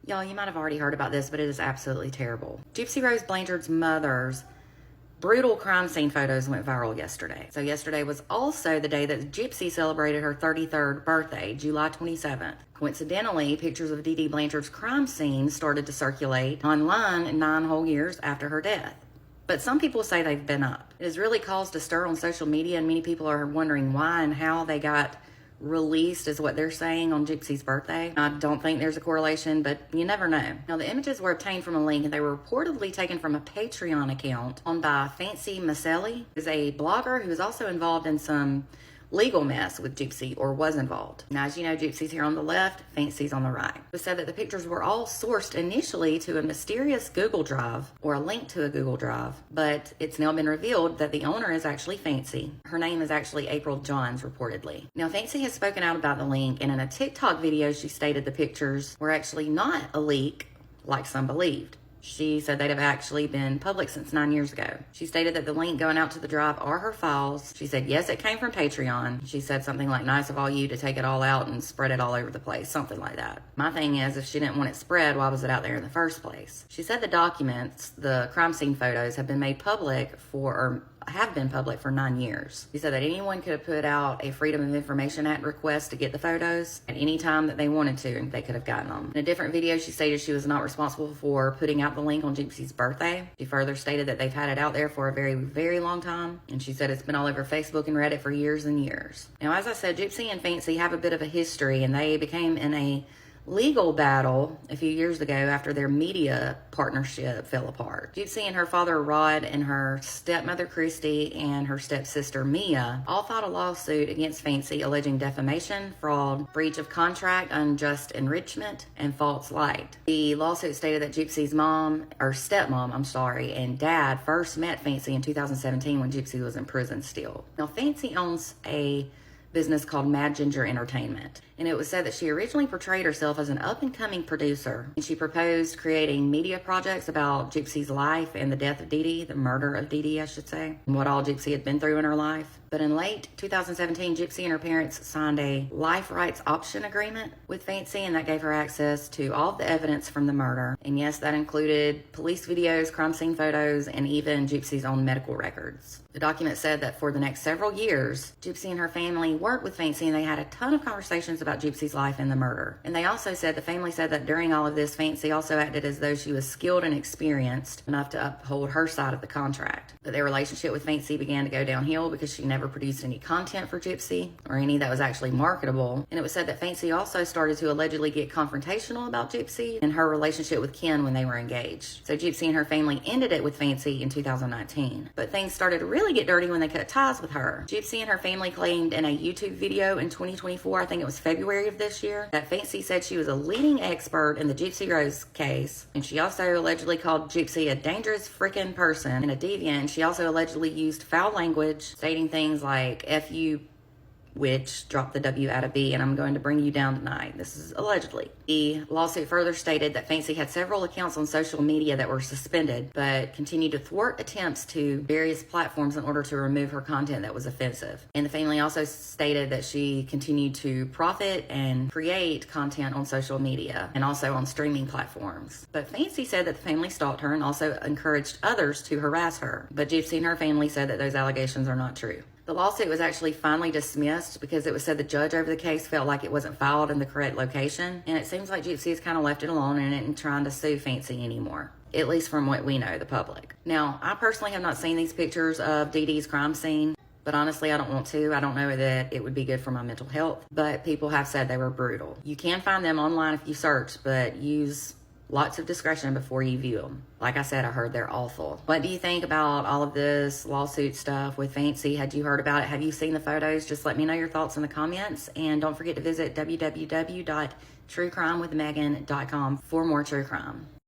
Y'all, you might have already heard about this, but it is absolutely terrible. Gypsy Rose Blanchard's mother's brutal crime scene photos went viral yesterday. So yesterday was also the day that Gypsy celebrated her 33rd birthday, July 27th. Coincidentally, pictures of Dee Dee Blanchard's crime scene started to circulate online 9 whole years after her death. But some people say they've been up. It has really caused a stir on social media, and many people are wondering why and how they got released, is what they're saying, on Gypsy's birthday. I don't think there's a correlation, but you never know. Now, the images were obtained from a link, and they were reportedly taken from a Patreon account owned by Fancy Maselli, who's a blogger who is also involved in some legal mess with Gypsy, or was involved. Now, as you know, Gypsy's here on the left, Fancy's on the right. It was said that the pictures were all sourced initially to a mysterious Google Drive, or a link to a Google Drive, but it's now been revealed that the owner is actually Fancy. Her name is actually April Johns, reportedly. Now, Fancy has spoken out about the link, and in a TikTok video, she stated the pictures were actually not a leak like some believed. She said they'd have actually been public since 9 years ago. She stated that the link going out to the drive are her files. She said, yes, it came from Patreon. She said something like, nice of all you to take it all out and spread it all over the place, something like that. My thing is, if she didn't want it spread, why was it out there in the first place? She said the documents, the crime scene photos, have been made public for 9 years. She said that anyone could have put out a Freedom of Information Act request to get the photos at any time that they wanted to, and they could have gotten them. In a different video, she stated she was not responsible for putting out the link on Gypsy's birthday. She further stated that they've had it out there for a very, very long time, and she said it's been all over Facebook and Reddit for years and years. Now, as I said, Gypsy and Fancy have a bit of a history, and they became in a legal battle a few years ago after their media partnership fell apart. Gypsy and her father Rod and her stepmother Christy and her stepsister Mia all filed a lawsuit against Fancy alleging defamation, fraud, breach of contract, unjust enrichment, and false light. The lawsuit stated that Gypsy's stepmom, and dad first met Fancy in 2017 when Gypsy was in prison still. Now, Fancy owns a business called Mad Ginger Entertainment, and it was said that she originally portrayed herself as an up-and-coming producer, and she proposed creating media projects about Gypsy's life and the death of Dee Dee, the murder of Dee Dee, I should say, and what all Gypsy had been through in her life. But in late 2017, Gypsy and her parents signed a life rights option agreement with Fancy, and that gave her access to all of the evidence from the murder. And yes, that included police videos, crime scene photos, and even Gypsy's own medical records. The document said that for the next several years, Gypsy and her family worked with Fancy, and they had a ton of conversations about Gypsy's life and the murder. And they also said, the family said that during all of this, Fancy also acted as though she was skilled and experienced enough to uphold her side of the contract. But their relationship with Fancy began to go downhill because she never produced any content for Gypsy, or any that was actually marketable. And it was said that Fancy also started to allegedly get confrontational about Gypsy and her relationship with Ken when they were engaged. So Gypsy and her family ended it with Fancy in 2019. But things started to really get dirty when they cut ties with her. Gypsy and her family claimed in a YouTube video in 2024, I think it was February of this year, that Fancy said she was a leading expert in the Gypsy Rose case, and she also allegedly called Gypsy a dangerous freaking person and a deviant. She also allegedly used foul language, stating things like F you, which dropped the W out of B, and I'm going to bring you down tonight. This is allegedly. The lawsuit further stated that Fancy had several accounts on social media that were suspended, but continued to thwart attempts to various platforms in order to remove her content that was offensive. And the family also stated that she continued to profit and create content on social media and also on streaming platforms. But Fancy said that the family stalked her and also encouraged others to harass her. But Gypsy and her family said that those allegations are not true. The lawsuit was actually finally dismissed because it was said the judge over the case felt like it wasn't filed in the correct location, and it seems like Gypsy has kind of left it alone and isn't trying to sue Fancy anymore, at least from what we know, the public. Now, I personally have not seen these pictures of Dee Dee's crime scene, but honestly, I don't want to. I don't know that it would be good for my mental health, but people have said they were brutal. You can find them online if you search, but use lots of discretion before you view them. Like I said, I heard they're awful. What do you think about all of this lawsuit stuff with Fancy? Had you heard about it? Have you seen the photos? Just let me know your thoughts in the comments. And don't forget to visit www.truecrimewithmegan.com for more true crime.